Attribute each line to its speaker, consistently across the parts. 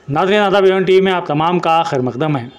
Speaker 1: नाज़रीन आदाब, Avon TV में आप तमाम का खैर मकदम है।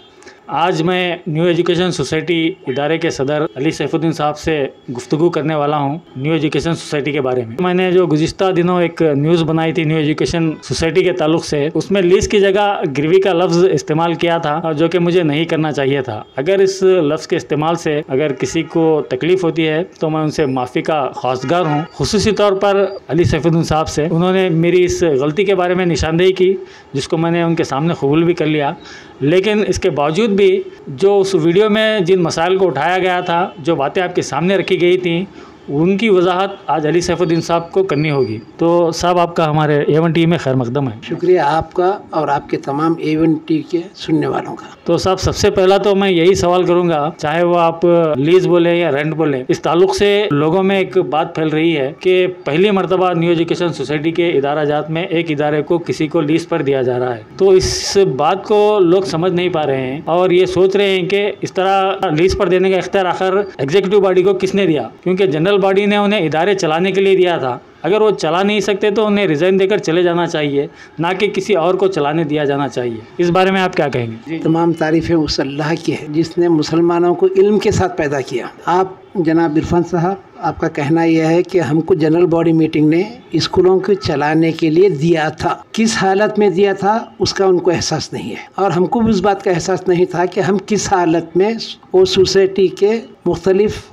Speaker 1: आज मैं न्यू एजुकेशन सोसाइटी इदारे के सदर अली सैफुद्दीन साहब से गुफ्तगू करने वाला हूं न्यू एजुकेशन सोसाइटी के बारे में। मैंने जो गुज़िश्ता दिनों एक न्यूज़ बनाई थी न्यू एजुकेशन सोसाइटी के ताल्लुक से, उसमें लीज़ की जगह गिरवी का लफ्ज़ इस्तेमाल किया था, जो कि मुझे नहीं करना चाहिए था। अगर इस लफ्ज़ के इस्तेमाल से अगर किसी को तकलीफ़ होती है तो मैं उनसे माफ़ी का ख्वास्तगार हूँ। खुसूसी तौर पर अली सैफुद्दीन साहब से उन्होंने मेरी इस गलती के बारे में निशानदेही की, जिसको मैंने उनके सामने कबूल भी कर लिया। लेकिन इसके बावजूद भी जो उस वीडियो में जिन मसाइल को उठाया गया था, जो बातें आपके सामने रखी गई थी, उनकी वजाहत आज अली सैफुद्दीन साहब को करनी होगी। तो साहब, आपका हमारे एवन टी में खैर मकदम है।
Speaker 2: शुक्रिया आपका और आपके तमाम एवन टी के सुनने वालों का।
Speaker 1: तो साहब, सबसे पहला तो मैं यही सवाल करूंगा, चाहे वो आप लीज बोले या रेंट बोले, इस ताल्लुक से लोगों में एक बात फैल रही है कि पहली मरतबा न्यू एजुकेशन सोसाइटी के इदारा जात में एक इदारे को किसी को लीज पर दिया जा रहा है। तो इस बात को लोग समझ नहीं पा रहे हैं और ये सोच रहे हैं कि इस तरह लीज पर देने का इख्तियार आखिर एग्जीक्यूटिव बॉडी को किसने दिया, क्योंकि जनरल बॉडी ने उन्हें इदारे चलाने के लिए दिया था। अगर वो चला नहीं सकते तो उन्हें रिजाइन देकर चले जाना चाहिए, ना कि किसी और को चलाने दिया जाना चाहिए। इस बारे में आप क्या कहेंगे?
Speaker 2: तमाम तारीफ़ें उस अल्लाह की है जिसने मुसलमानों को इल्म के साथ पैदा किया। आप जनाब इरफान साहब, आपका कहना यह है कि हमको जनरल बॉडी मीटिंग ने स्कूलों को चलाने के लिए दिया था। किस हालत में दिया था उसका उनको एहसास नहीं है, और हमको भी उस बात का एहसास नहीं था कि हम किस हालत में वो सोसाइटी के मुख्तलिफ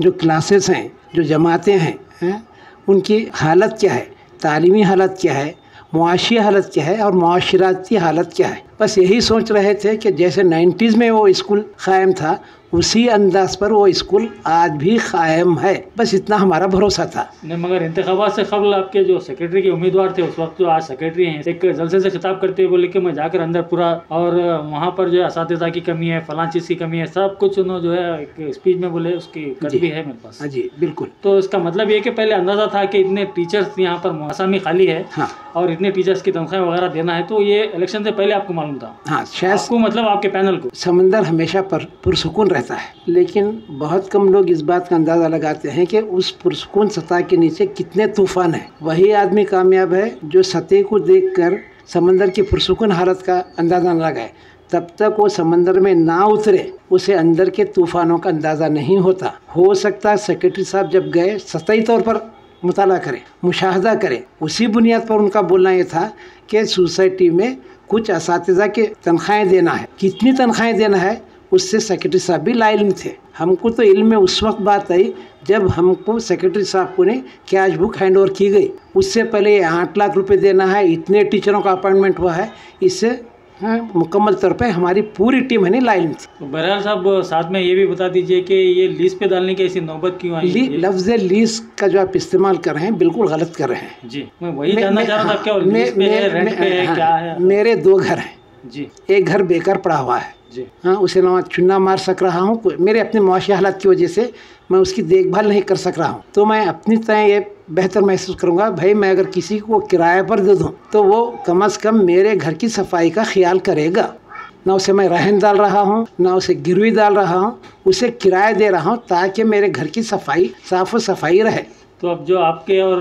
Speaker 2: जो क्लासेस हैं, जो जमातें हैं, उनकी हालत क्या है, तालीमी हालत क्या है, मुआशी हालत क्या है और मुआशराती हालत क्या है। बस यही सोच रहे थे कि जैसे 90s में वो स्कूल क़ायम था, उसी अंदाज पर वो स्कूल आज भी कायम है। बस इतना हमारा भरोसा था।
Speaker 1: नहीं, मगर इंतखाबात से कबल आपके जो सेक्रेटरी के उम्मीदवार थे उस वक्त, जो आज सेक्रेटरी हैं, एक जलसे से खिताब करते हुए बोले कि मैं जाकर अंदर पूरा, और वहाँ पर जो है असातिज़ा की कमी है, फलां चीज़ की कमी है, सब कुछ उन्होंने जो है एक स्पीच में बोले। उसकी कट भी है मेरे पास।
Speaker 2: जी बिल्कुल।
Speaker 1: तो इसका मतलब ये कि पहले अंदाज़ा था कि इतने टीचर्स यहाँ पर मौसमी खाली है,
Speaker 2: हाँ, और
Speaker 1: इतने टीचर्स की तनख्वाह वगैरह देना है। तो ये इलेक्शन से पहले आपको मालूम था?
Speaker 2: हाँ, शायद
Speaker 1: आपको, मतलब आपके पैनल को।
Speaker 2: समंदर हमेशा पुरसुकून रहता है, लेकिन बहुत कम लोग इस बात का अंदाज़ा लगाते हैं कि उस पुरसुकून सतह के नीचे कितने तूफान हैं। वही आदमी कामयाब है जो सतह को देखकर समंदर की पुरसुकून हालत का अंदाज़ा न लगाए। तब तक वो समंदर में ना उतरे, उसे अंदर के तूफानों का अंदाज़ा नहीं होता। हो सकता है सेक्रेटरी साहब जब गए सतही तौर पर मुताला करें, मुशाहदा करें। उसी बुनियाद पर उनका बोलना ये था कि सोसाइटी में कुछ असातिज़ा के तनख्वाहें देना है। कितनी तनख्वाहें देना है उससे सेक्रेटरी साहब भी लाइल्म थे। हमको तो इल्म में उस वक्त बात आई जब हमको सेक्रेटरी साहब को ने कैश बुक हैंड ओवर की गई। उससे पहले 8 लाख रुपए देना है, इतने टीचरों का अपॉइंटमेंट हुआ है। इससे मुकम्मल तौर पे हमारी पूरी टीम है लाइल्म थी।
Speaker 1: तो बहरहाल साहब, साथ में ये भी बता दीजिए कि ये लीज पे डालने की ऐसी नौबत क्यों आई?
Speaker 2: लफ्ज़ लीज का जो आप इस्तेमाल कर रहे हैं बिल्कुल गलत कर रहे हैं।
Speaker 1: जी, मैं वही जानना चाह रहा था, क्या लीज पे है, रेंट पे है, क्या है?
Speaker 2: मेरे 2 घर हैं
Speaker 1: जी।
Speaker 2: एक घर बेकार पड़ा हुआ है
Speaker 1: जी।
Speaker 2: हाँ, उसे ना चुना मार सक रहा हूँ। मेरे अपने मुआशी हालात की वजह से मैं उसकी देखभाल नहीं कर सक रहा हूँ। तो मैं अपनी तरह ये बेहतर महसूस करूँगा, भाई मैं अगर किसी को किराए पर दे दूँ तो वो कम से कम मेरे घर की सफाई का ख्याल करेगा। ना उसे मैं रहन डाल रहा हूँ, ना उसे गिरवी डाल रहा हूँ, उसे किराया दे रहा हूँ ताकि मेरे घर की सफाई साफ और सफाई रहे।
Speaker 1: तो अब जो आपके और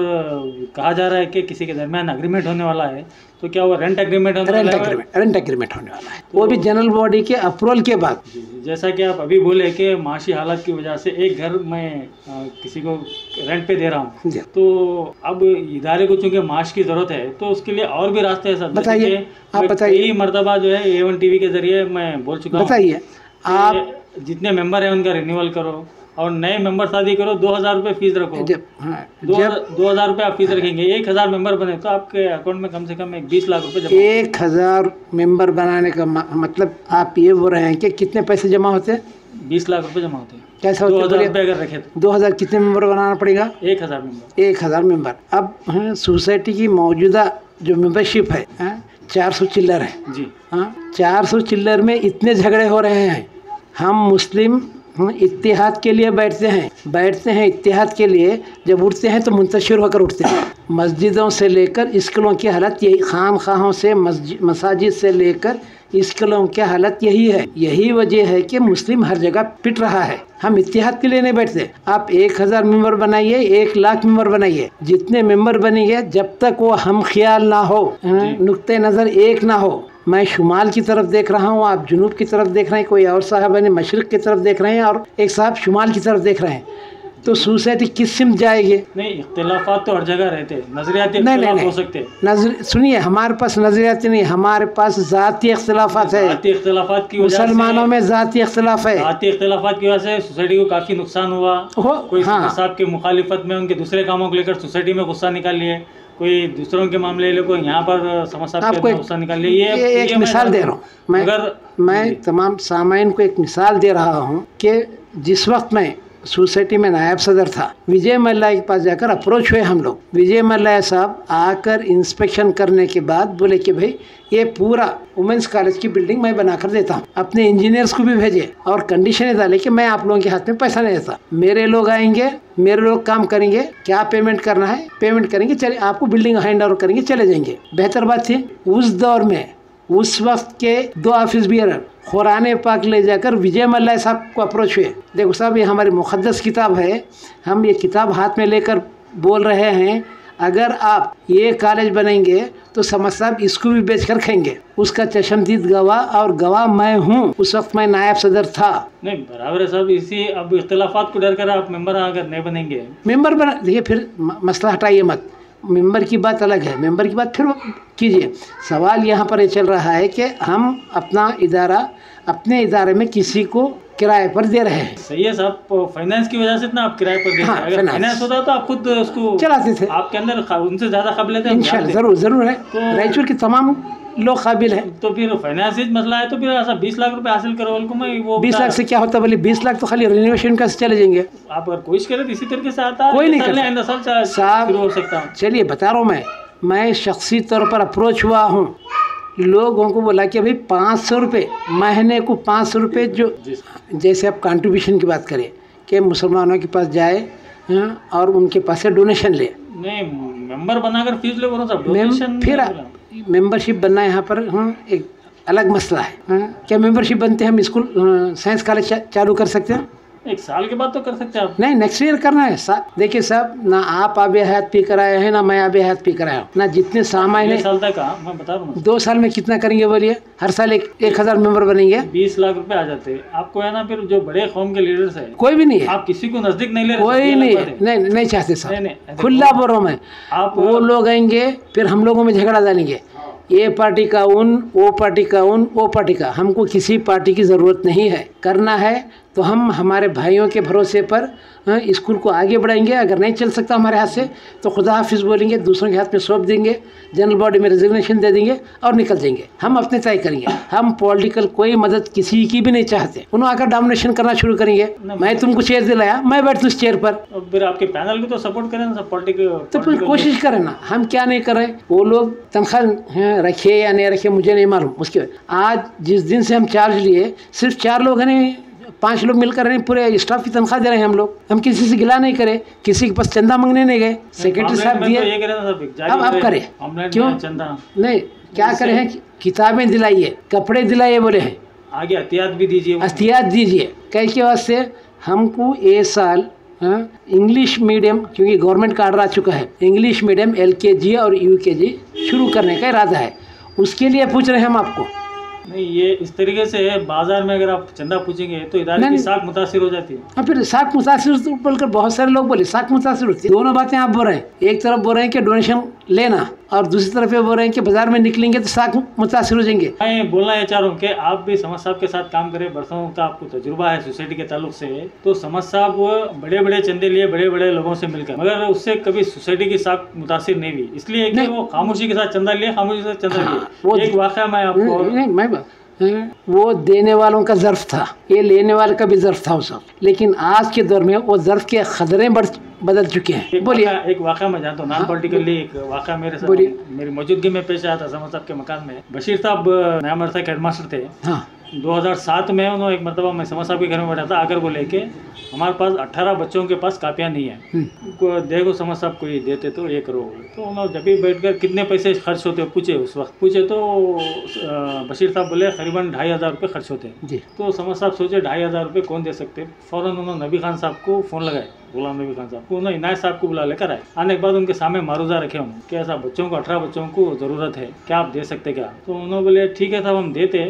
Speaker 1: कहा जा रहा है कि किसी के दरमियान एग्रीमेंट होने वाला है, तो क्या वो रेंट एग्रीमेंट होने वाला है?
Speaker 2: रेंट एग्रीमेंट होने वाला है, वो भी जनरल बॉडी के अप्रूवल के बाद।
Speaker 1: जैसा कि आप अभी बोले कि माशी हालत की वजह से एक घर मैं किसी को रेंट पे दे रहा हूँ, तो अब इदारे को चूँकि माश की ज़रूरत है तो उसके लिए और भी रास्ते हैं सर।
Speaker 2: बताइए, आप बताइए।
Speaker 1: कई मरतबा जो है एवन टीवी के ज़रिए मैं बोल चुका हूँ,
Speaker 2: बताइए आप।
Speaker 1: जितने मेंबर हैं उनका रिन्यूअल करो और नए मेंबर शादी करो, 2000 रुपये फीस रखो। 2000 रुपये आप फीस रखेंगे, 1000 मेंबर बने तो आपके अकाउंट में कम से कम 20 लाख रुपये जमा।
Speaker 2: 1000 मेंबर बनाने का मतलब आप ये बोल रहे हैं कि कितने पैसे जमा होते हैं?
Speaker 1: 20 लाख रुपये जमा होते हैं।
Speaker 2: कैसा होता है?
Speaker 1: 2000 रुपये अगर रखे तो
Speaker 2: 2000 कितने मेंबर बनाना पड़ेगा?
Speaker 1: 1000 मेंबर।
Speaker 2: 1000 मेंबर। अब सोसाइटी की मौजूदा जो मेंबरशिप है 400 चिल्लर है जी। 400 चिल्लर में इतने झगड़े हो रहे हैं। हम मुस्लिम इत्तेहाद के लिए बैठते हैं इत्तेहाद के लिए। जब उठते हैं तो मुंतशिर होकर उठते हैं। मस्जिदों से लेकर स्कूलों की हालत यही, खानखाहों से मसाजिद से लेकर स्कूलों की हालत यही है। यही वजह है कि मुस्लिम हर जगह पिट रहा है। हम इत्तेहाद के लिए नहीं बैठते। आप 1000 मेंबर बनाइए, 1 लाख मेंबर बनाइए, जितने मेंबर बनेंगे जब तक वो हम ख्याल ना हो, नुक्ते नज़र एक ना हो, मैं शुमाल की तरफ देख रहा हूँ, आप जुनूब की तरफ देख रहे हैं, कोई और साहब है मशरिक की तरफ देख रहे हैं और एक साहब शुमाल की तरफ देख रहे हैं, तो सोसाइटी किस सिम जाएगी?
Speaker 1: नहीं, इख्तिलाफात तो हर जगह रहते हैं, नजरियाती
Speaker 2: नहीं
Speaker 1: इख्तिलाफ
Speaker 2: नहीं
Speaker 1: हो सकते हैं।
Speaker 2: नजर सुनिए, हमारे पास नजरियाती नहीं, हमारे पास ज़ाती इख्तिलाफात है।
Speaker 1: जाती इख्तिलाफात की वजह से,
Speaker 2: मुसलमानों में ज़ाती इख्तिलाफ है।
Speaker 1: जाती इख्तिलाफात की वजह से सोसाइटी को काफी नुकसान हुआ। कोई
Speaker 2: हाँ,
Speaker 1: साहब के मुखालिफत में उनके दूसरे कामों को लेकर सोसाइटी में गुस्सा निकाल लिए, कोई दूसरों के मामले लेको यहाँ पर समझ साहब के गुस्सा निकाल लिए।
Speaker 2: ये एक मिसाल दे रहा हूँ मैं तमाम सामाइन को एक मिसाल दे रहा हूँ कि जिस वक्त मैं सोसाइटी में नायब सदर था, विजय मल्ला के पास जाकर अप्रोच हुए हम लोग। विजय मल्ला साहब आकर इंस्पेक्शन करने के बाद बोले कि भाई ये पूरा वुमेंस कॉलेज की बिल्डिंग मैं बनाकर देता हूँ, अपने इंजीनियर्स को भी भेजे और कंडीशन डाले कि मैं आप लोगों के हाथ में पैसा नहीं देता, मेरे लोग आएंगे, मेरे लोग काम करेंगे, क्या पेमेंट करना है पेमेंट करेंगे, चले आपको बिल्डिंग हैंड ओवर करेंगे, चले जाएंगे। बेहतर बात थी उस दौर में उस वक्त के 2 ऑफिस बियरर कुरान पाक ले जाकर विजय मल्ला साहब को अप्रोच हुए। देखो साहब, ये हमारी मुक़द्दस किताब है, हम ये किताब हाथ में लेकर बोल रहे हैं, अगर आप ये कॉलेज बनेंगे तो समझ साहब इसको भी बेच कर खाएंगे। उसका चशमदीद गवाह और गवाह मैं हूँ, उस वक्त मैं नायब सदर था।
Speaker 1: नहीं बराबर है साहब, इसी अब इख्तिलाफात को डर कर आप मेंबर अगर नहीं बनेंगे,
Speaker 2: मेंबर बना देखिए, फिर मसला हटाइए मत, मेंबर की बात अलग है, मेंबर की बात फिर कीजिए। सवाल यहाँ पर ये चल रहा है कि हम अपना इदारा अपने इदारे में किसी को किराए पर दे रहे हैं।
Speaker 1: सही है साहब, फाइनेंस की वजह से इतना आप किराए पर दे रहे हैं। अगर फाइनेंस होता तो आप खुद उसको
Speaker 2: चलाते थे,
Speaker 1: आपके अंदर उनसे ज्यादा काबिलियत है
Speaker 2: इंशाल्लाह, जरूर है। तो रायचूर के तमाम लोग काबिल है।
Speaker 1: तो फिर फाइनेंस मसला है, तो फिर ऐसा 20 लाख रुपए हासिल करो को मैं वो
Speaker 2: 20 लाख से क्या होता है? बोले 20 लाख तो खाली रिनोवेशन का चले जाएंगे।
Speaker 1: आप अगर कोशिश करें तो इसी तरीके से आता है,
Speaker 2: कोई नहीं करता
Speaker 1: साहब, हो सकता है।
Speaker 2: चलिए बता रहा हूँ, मैं शख्सी तौर पर अप्रोच हुआ हूँ, लोगों को बोला कि भाई 500 रुपये महीने को, 500 रुपये जो जैसे आप कंट्रीब्यूशन की बात करें कि मुसलमानों के पास जाए और उनके पास से डोनेशन ले।
Speaker 1: नहीं, मेंबर बनाकर फीस ले डोनेशन,
Speaker 2: फिर मेंबरशिप बनना यहाँ पर एक अलग मसला है। क्या मेंबरशिप बनते हैं हम स्कूल साइंस कॉलेज चालू कर सकते हैं?
Speaker 1: 1 साल के बाद तो कर सकते हैं आप।
Speaker 2: नहीं, नेक्स्ट ईयर करना है। देखिए साहब, ना आप आबे हयात पी कराए हैं, ना मैं आबे हयात पी कराया हूँ, ना जितने सामान है।
Speaker 1: 2 साल तक मैं बता रहा हूँ,
Speaker 2: 2 साल में कितना करेंगे बोलिए? हर साल 1000 मेंबर बनेंगे,
Speaker 1: 20 लाख रुपए आ जाते हैं आपको, है ना। फिर जो बड़े कौम के लीडर्स है,
Speaker 2: कोई भी नहीं है,
Speaker 1: आप किसी को नजदीक नहीं ले रहे,
Speaker 2: कोई नहीं चाहते साहब, खुला बोल रहा हूँ मैं।
Speaker 1: आप
Speaker 2: वो लोग आएंगे, फिर हम लोगों में झगड़ा डालेंगे, ये पार्टी का उन, वो पार्टी का उन, वो पार्टी का। हमको किसी पार्टी की ज़रूरत नहीं है। करना है तो हम हमारे भाइयों के भरोसे पर स्कूल को आगे बढ़ाएंगे। अगर नहीं चल सकता हमारे हाथ से तो खुदा हाफिज़ बोलेंगे, दूसरों के हाथ में सौंप देंगे, जनरल बॉडी में रिजिग्नेशन दे देंगे और निकल जाएंगे। हम अपने तय करेंगे। हम पॉलिटिकल कोई मदद किसी की भी नहीं चाहते। उन्होंने आकर डोमिनेशन करना शुरू करेंगे, मैं तुमको चेयर दिलाया, मैं बैठता उस चेयर पर।
Speaker 1: फिर आपके पैनल को तो सपोर्ट करें ना, पॉलिटिकल
Speaker 2: तो फिर कोशिश करें ना। हम क्या नहीं कर रहे, वो लोग तनख्वाह रखे या नहीं रखे मुझे नहीं मालूम। उसके आज जिस दिन से हम चार्ज लिए, सिर्फ 4 लोग हैं, 5 लोग मिलकर हैं, पूरे स्टाफ की तनख्वाह दे रहे हैं हम लोग। हम किसी से गिला नहीं करे, किसी के पास चंदा मांगने नहीं गए। सेक्रेटरी साहब दिए, अब आप करें क्यों?
Speaker 1: चंदा नहीं,
Speaker 2: क्या करें हैं? किताबें दिलाइए, कपड़े दिलाइए बोले हैं,
Speaker 1: आगे एहतियात भी दीजिए,
Speaker 2: एहतियात दीजिए। कई के वास्ते हमको ये साल इंग्लिश मीडियम, क्योंकि गवर्नमेंट का आर्डर आ चुका है, इंग्लिश मीडियम LKG और UKG शुरू करने का इरादा है। उसके लिए पूछ रहे हैं हम आपको।
Speaker 1: नहीं, ये इस तरीके से है, बाजार में अगर आप चंदा पूछेंगे तो इदारे की साख मुतासिर हो जाती है।
Speaker 2: हाँ, फिर साख मुतासिर बोलकर बहुत सारे लोग बोले साख मुतासिर होती है। दोनों बातें आप बोल रहे हैं। एक तरफ बोल रहे हैं कि डोनेशन लेना, और दूसरी तरफ ये बोल रहे हैं कि बाजार में निकलेंगे तो साख मुतासिर हो जाएंगे।
Speaker 1: मैं बोलना ये चाह रहा हूँ कि आप भी समझ साहब के साथ काम करें, बरसों का आपको तजुर्बा है सोसाइटी के ताल्लुक से। तो समझ साहब बड़े बड़े चंदे लिए बड़े बड़े लोगों से मिलकर, मगर उससे कभी सोसाइटी की साख मुतासिर नहीं हुई, इसलिए कि वो खामोशी के साथ चंदा लिए, खामोशी के साथ चंदा लिए। एक वाक़या मैं आपको,
Speaker 2: वो देने वालों का ज़र्फ था, ये लेने वाले का भी ज़र्फ था उस वक्त। लेकिन आज के दौर में वो ज़र्फ के खतरे बदल चुके हैं। बोलिए।
Speaker 1: एक वाक़या मैं जानता हूँ, नॉन पॉलिटिकली एक वाक़या मेरे साथ मेरी मौजूदगी में पेश आया था। समझ साहब के मकान में बशीर साहब नया मरसा के हेडमास्टर थे। हाँ। 2007 में उन्होंने एक मरतबा मैं समझ साहब के घर में बैठा था, आकर वो लेके, हमारे पास 18 बच्चों के पास कापियाँ नहीं है, देखो समझ साहब कोई देते तो ये करो। तो उन्होंने जब भी बैठकर कितने पैसे खर्च होते पूछे, उस वक्त पूछे तो बशीर साहब बोले करीबन 2500 रुपये खर्च होते हैं। तो समझ साहब सोचे 2500 रुपये कौन दे सकते। फ़ौरन उन्होंने नबी खान साहब को फ़ोन लगाए। गुलाम नबी खान साहब को, उन्होंने इनायत साहब को बुला लेकर आए। आने के बाद उनके सामने मारूजा रखे उन्होंने कि ऐसा बच्चों को 18 बच्चों को ज़रूरत है, क्या आप दे सकते क्या? तो उन्होंने बोले ठीक है साहब हम देते,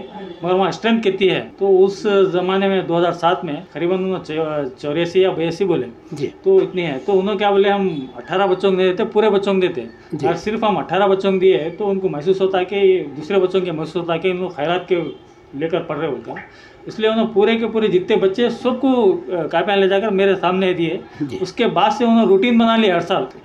Speaker 1: मगर वहाँ स्ट्रेंथ कितनी है? तो उस ज़माने में 2007 में करीबन 84 या 82 बोले
Speaker 2: जी।
Speaker 1: तो इतनी है। तो उन्होंने क्या बोले, हम 18 बच्चों को दे देते, पूरे बच्चों को देते। और सिर्फ हम 18 बच्चों को दिए तो उनको महसूस होता है कि दूसरे बच्चों के महसूस होता है कि उनको खैरात के लेकर पढ़ रहे उनका, इसलिए उन्होंने पूरे के पूरे जितने बच्चे सबको कापियाँ ले जाकर मेरे सामने दिए। उसके बाद से उन्होंने रूटीन बना लिया,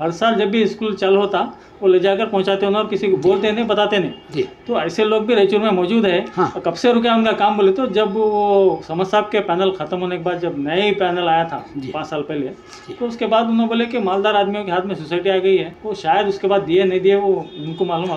Speaker 1: हर साल जब भी स्कूल चालू होता वो ले जाकर पहुंचाते उन्होंने, और किसी को बोलते नहीं, बताते नहीं। तो ऐसे लोग भी रायचूर में मौजूद है। हाँ। कब से रुके उनका काम बोले तो जब वो समझ साहब के पैनल खत्म होने के बाद, जब नई पैनल आया था 5 साल पहले, तो उसके बाद उन्होंने बोले कि मालदार आदमियों के हाथ में सोसाइटी आ गई है, वो शायद उसके बाद दिए नहीं दिए वो उनको मालूम,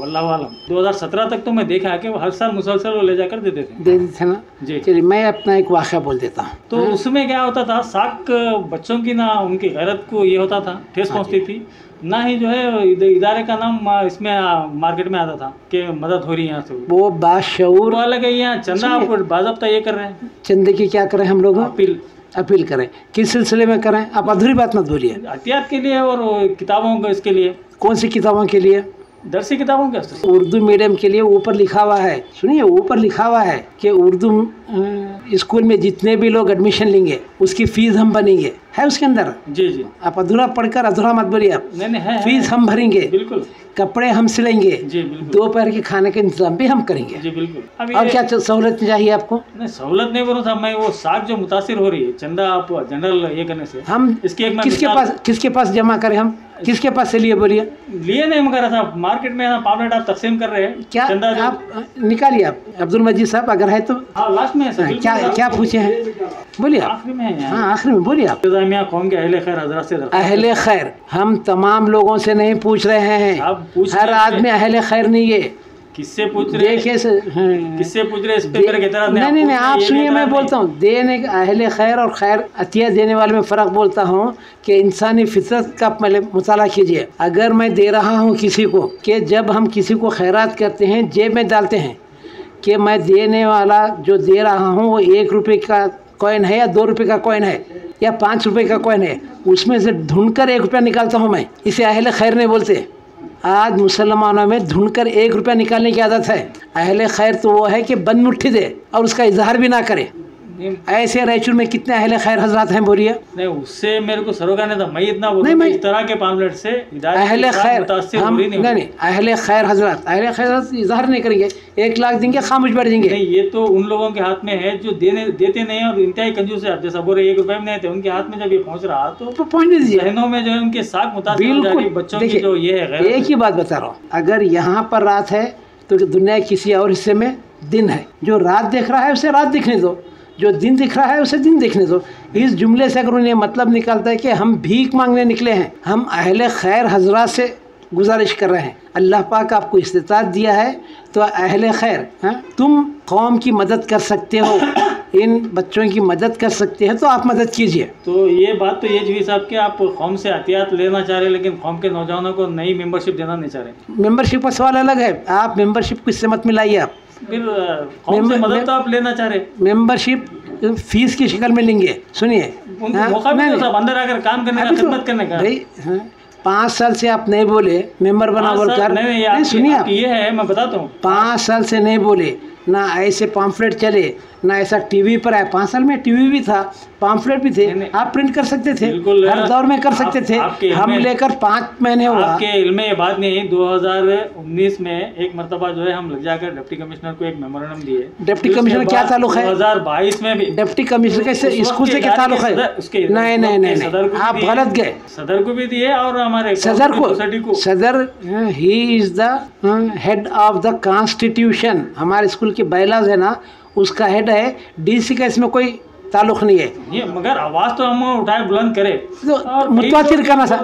Speaker 1: वल्लाह आलम। 2017 तक तो मैं देखा कि वो हर साल मुसलसल वो ले जाकर देते थे ना जी। चलिए मैं
Speaker 2: अपना एक वाक़या बोल देता हूँ।
Speaker 1: तो उसमें क्या होता था, साक बच्चों की ना उनकी गैरत को ये होता था, ठेस पहुँचती थी ना ही जो है इदारे का नाम इसमें मार्केट में आता था कि मदद हो रही है यहाँ से।
Speaker 2: वो बाशऊर
Speaker 1: वाला है, यहाँ चंदा आप बाज़ाब्ता ये कर रहे हैं,
Speaker 2: चंदे की क्या करें हम लोग? अपील करें। किस सिलसिले में करें? आप अधूरी बात मत बोलिए।
Speaker 1: एहतियात के लिए और किताबों को, इसके लिए।
Speaker 2: कौन सी किताबों के लिए?
Speaker 1: दरसी किताबों के,
Speaker 2: उर्दू मीडियम के लिए। ऊपर लिखा हुआ है, सुनिए, ऊपर लिखा हुआ है कि उर्दू स्कूल में जितने भी लोग एडमिशन लेंगे उसकी फीस हम बनेंगे, है उसके अंदर।
Speaker 1: जी जी।
Speaker 2: आप अधूरा पढ़कर अधूरा मत बोलिए आप।
Speaker 1: नहीं है,
Speaker 2: फीस हम भरेंगे,
Speaker 1: बिल्कुल।
Speaker 2: कपड़े हम सिलेंगे, दोपहर के खाने के इंतजाम भी हम करेंगे।
Speaker 1: जी बिल्कुल।
Speaker 2: और क्या सहूलत चाहिए आपको?
Speaker 1: नहीं सहूलत नहीं बोलूँ था मैं, वो साख जो मुतासिर हो रही है चंदा आप जनरल ये करने से,
Speaker 2: हम
Speaker 1: इसकी एक
Speaker 2: किसके पास जमा करें? हम किसके पास से लिए? बोलिए।
Speaker 1: लिए नहीं मगर था मार्केट में पावलेट आप तकसीम कर रहे हैं
Speaker 2: क्या? आप निकालिए आप, अब्दुल मजीद साहब अगर है तो।
Speaker 1: लास्ट में है।
Speaker 2: क्या पूछे हैं? बोलिए।
Speaker 1: आखिरी में है।
Speaker 2: हाँ आखिरी में बोलिए आप।
Speaker 1: कौन के अहले खैर हजरत से?
Speaker 2: अहले खैर हम तमाम लोगों से नहीं पूछ रहे हैं, हर आदमी अहले खैर नहीं है।
Speaker 1: किससे पूछ रहे? किससे पूछ रहे? इस पे मेरे की
Speaker 2: नहीं, आप सुनिए, मैं बोलता हूँ देने अहले खैर और खैर अतिया देने वाले में फ़र्क बोलता हूँ कि इंसानी फितरत का पहले मुताला कीजिए। अगर मैं दे रहा हूँ किसी को, कि जब हम किसी को खैरात करते हैं जेब में डालते हैं कि मैं देने वाला जो दे रहा हूँ वो 1 रुपये का कॉइन है या 2 रुपये का कॉइन है या 5 रुपये का कॉइन है, उसमें से ढूंढकर 1 रुपया निकालता हूँ मैं, इसे अहले खैर नहीं बोलते। आज मुसलमानों में ढूंढकर 1 रुपया निकालने की आदत है। अहले खैर तो वो है कि बंद मुट्ठी दे और उसका इजहार भी ना करे। ऐसे रायचूर में कितने अहले खैर हजरात हैं? बोलिए।
Speaker 1: नहीं उससे मेरे को सरोगा नहीं था, मैं इतना बोलूं नहीं, इस तरह के पामलेट से
Speaker 2: अहले खैर हम नहीं अहले खैर हजरात इजहार नहीं करेंगे, 1 लाख देंगे खामोश बैठ जाएंगे।
Speaker 1: नहीं ये तो उन लोगों के हाथ में है जो देते नहीं और इंतहाई कंजूस है। जैसा बोले 1 रुपये में नहीं थे, उनके हाथ में जब ये पहुंच रहा तो
Speaker 2: पहुंच दीजिए।
Speaker 1: बहनों में जो है उनके साथ मुतासिर बच्चों की जो ये है।
Speaker 2: एक ही बात बता रहा हूँ, अगर यहाँ पर रात है तो दुनिया किसी और हिस्से में दिन है। जो रात देख रहा है उसे रात दिखने दो, जो दिन दिख रहा है उसे दिन देखने दो। इस जुमले से अगर उन्हें मतलब निकलता है कि हम भीख मांगने निकले हैं, हम अहले खैर हजरात से गुजारिश कर रहे हैं। अल्लाह पाक आपको इस्तिताअत दिया है तो अहले खैर तुम कौम की मदद कर सकते हो, इन बच्चों की मदद कर सकते हैं तो आप मदद कीजिए।
Speaker 1: तो ये बात तो ये जी साहब कि आप कौम से एहतियात लेना चाह रहे हैं लेकिन कौम के नौजवानों को नई मेंबरशिप देना नहीं चाह रहे।
Speaker 2: मेंबरशिप का सवाल अलग है, आप मेंबरशिप को इससे मत मिलाइए। आप
Speaker 1: फिर कौन से मदद तो आप लेना चाह रहे?
Speaker 2: मेंबरशिप फीस की शक्ल में लेंगे। सुनिए
Speaker 1: मौका भी तो सब अंदर आकर काम करने का, खिदमत करने का।
Speaker 2: भाई 5 साल से आप नहीं बोले मेंबर बना बोलकर।
Speaker 1: नहीं
Speaker 2: सुनिए आप,
Speaker 1: ये है मैं बताता हूँ,
Speaker 2: 5 साल से नहीं बोले ना, ऐसे पॉम्फलेट चले ना, ऐसा टीवी पर आया। 5 साल में टीवी भी था, पॉम्फलेट भी थे, आप प्रिंट कर सकते थे, हर दौर में कर सकते थे। हम लेकर 5 महीने हुआ।
Speaker 1: आपके इल्म में ये बात नहीं। 2019 में एक मरतबा जो है हम लग जाकर डिप्टी कमिश्नर को एक मेमोरेंडम दिए।
Speaker 2: डिप्टी कमिश्नर क्या ताल्लुक है?
Speaker 1: 2022 में भी
Speaker 2: डिप्टी कमिश्नर के स्कूल से क्या ताल्लुक है? नहीं, आप गलत गए।
Speaker 1: सदर को भी दिए और हमारे
Speaker 2: सदर को, सदर he is the head of the constitution. हमारे स्कूल के बैलाज है ना, उसका हेड है। डीसी का इसमें कोई ताल्लुक नहीं है।
Speaker 1: ये मगर आवाज तो हम उठाए बुलंद करे
Speaker 2: तो मुतवातिर करना सर।